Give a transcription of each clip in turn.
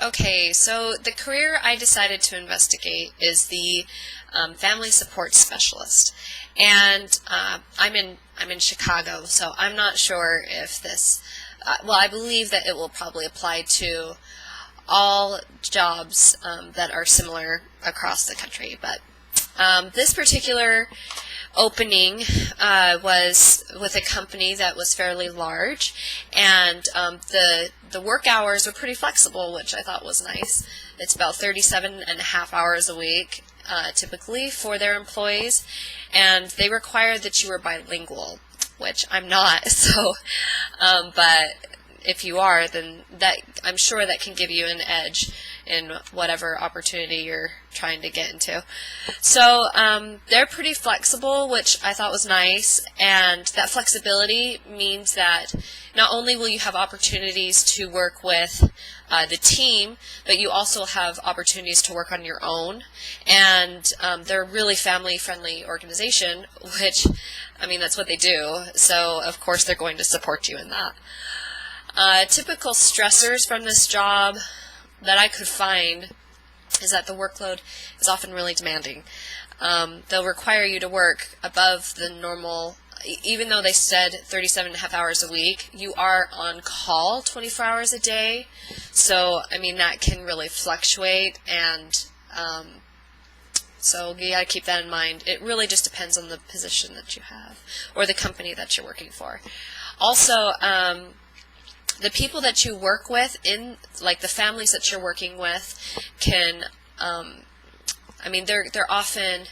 Okay, so the career I decided to investigate is the family support specialist, and I'm in Chicago, so I'm not sure if this. Well, I believe that it will probably apply to all jobs that are similar across the country, but this particular opening was with a company that was fairly large, and the work hours were pretty flexible, which I thought was nice. It's about 37 and a half hours a week, typically for their employees, and they required that you were bilingual, which I'm not. So, but if you are, then that I'm sure that can give you an edge in whatever opportunity you're trying to get into. So they're pretty flexible, which I thought was nice, and that flexibility means that not only will you have opportunities to work with the team, but you also have opportunities to work on your own, and they're a really family-friendly organization, which, I mean, that's what they do, so of course they're going to support you in that. Typical stressors from this job that I could find is that the workload is often really demanding. They'll require you to work above the normal, even though they said 37 and a half hours a week, you are on call 24 hours a day. So, I mean, that can really fluctuate, and so you got to keep that in mind. It really just depends on the position that you have or the company that you're working for. Also, the people that you work with, in like the families that you're working with, can, I mean, they're often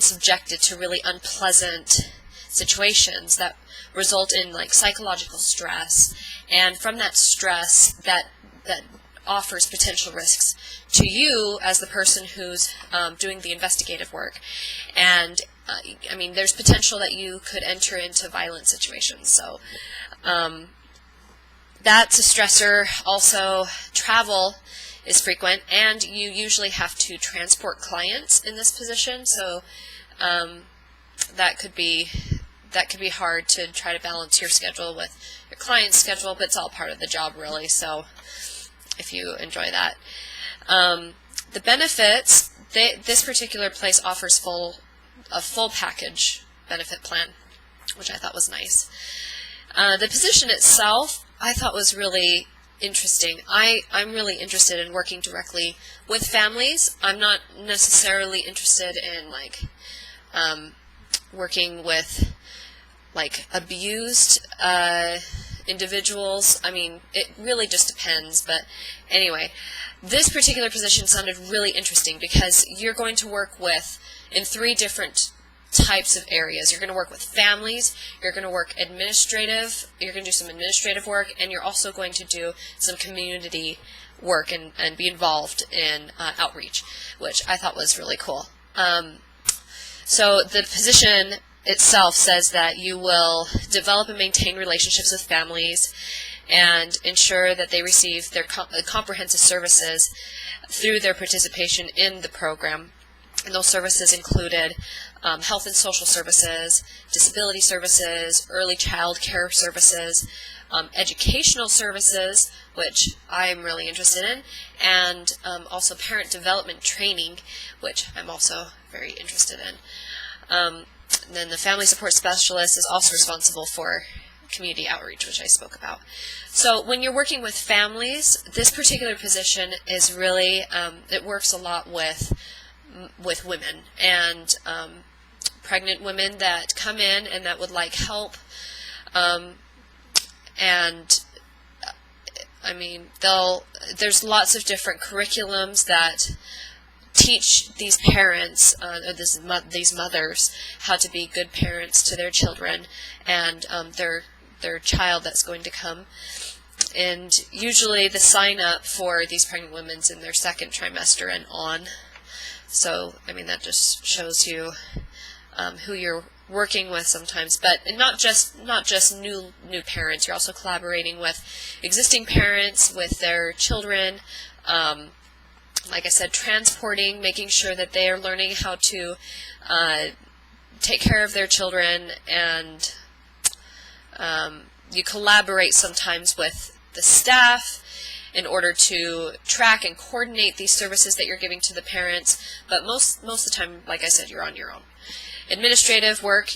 subjected to really unpleasant situations that result in like psychological stress, and from that stress that offers potential risks to you as the person who's doing the investigative work, and I mean, there's potential that you could enter into violent situations. So that's a stressor. Also, travel is frequent, and you usually have to transport clients in this position, so that could be hard to try to balance your schedule with your client's schedule, but it's all part of the job, really, so if you enjoy that. The benefits, this particular place offers a full package benefit plan, which I thought was nice. The position itself, I thought was really interesting. I'm really interested in working directly with families. I'm not necessarily interested in like working with like abused individuals. I mean, it really just depends, but anyway, this particular position sounded really interesting because you're going to work with in 3 different types of areas. You're going to work with families, you're going to work you're going to do some administrative work, and you're also going to do some community work and be involved in outreach, which I thought was really cool. So the position itself says that you will develop and maintain relationships with families and ensure that they receive their comprehensive services through their participation in the program. And those services included health and social services, disability services, early child care services, educational services, which I'm really interested in, and also parent development training, which I'm also very interested in. Then the family support specialist is also responsible for community outreach, which I spoke about. So when you're working with families, this particular position is really, it works a lot with women and pregnant women that come in and that would like help, and I mean, there's lots of different curriculums that teach these parents or these mothers how to be good parents to their children and their child that's going to come. And usually the sign up for these pregnant women's in their 2nd trimester and on. So, I mean, that just shows you who you're working with sometimes, but not just new parents. You're also collaborating with existing parents, with their children. Like I said, transporting, making sure that they are learning how to take care of their children, and you collaborate sometimes with the staff, in order to track and coordinate these services that you're giving to the parents, but most of the time, like I said, you're on your own. Administrative work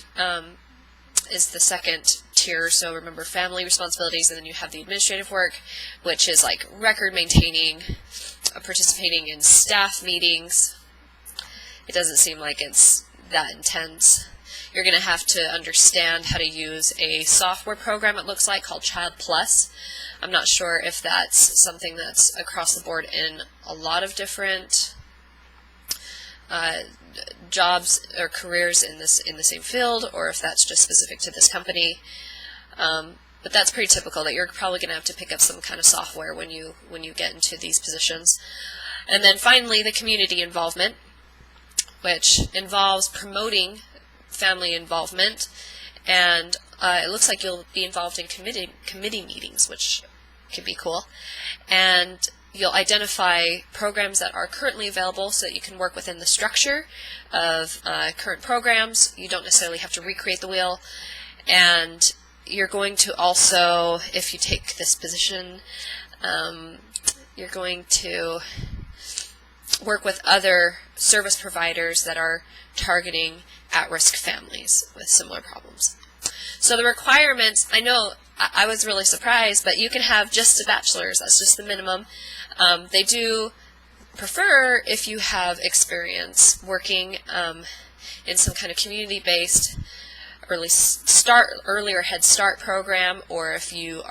is the second tier, so remember family responsibilities, and then you have the administrative work, which is like record maintaining, participating in staff meetings. It doesn't seem like it's that intense. You're going to have to understand how to use a software program, it looks like, called Child Plus. I'm not sure if that's something that's across the board in a lot of different jobs or careers in the same field, or if that's just specific to this company. But that's pretty typical, that you're probably going to have to pick up some kind of software when you get into these positions. And then finally, the community involvement, which involves promoting family involvement, and it looks like you'll be involved in committee meetings, which could be cool. And you'll identify programs that are currently available so that you can work within the structure of current programs. You don't necessarily have to recreate the wheel. And you're going to also, if you take this position, you're going to work with other service providers that are targeting at-risk families with similar problems. So the requirements, I know I was really surprised, but you can have just a bachelor's. That's just the minimum. They do prefer if you have experience working in some kind of community-based earlier Head Start program, or if you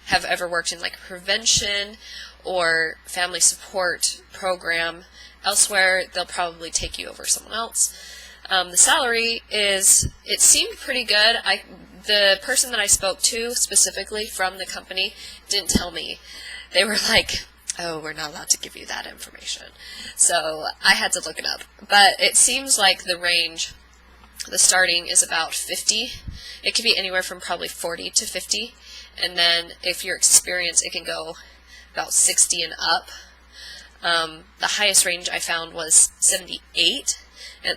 have ever worked in like prevention or family support program elsewhere, they'll probably take you over someone else. The salary it seemed pretty good. The person that I spoke to specifically from the company didn't tell me. They were like, oh, we're not allowed to give you that information. So I had to look it up. But it seems like the range, the starting is about 50. It could be anywhere from probably 40 to 50. And then if you're experienced, it can go about 60 and up. The highest range I found was 78,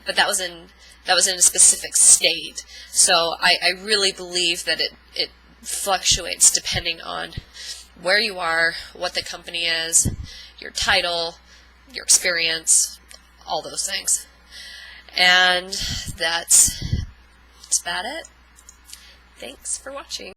but that was in a specific state. So I really believe that it fluctuates depending on where you are, what the company is, your title, your experience, all those things. And that's about it. Thanks for watching.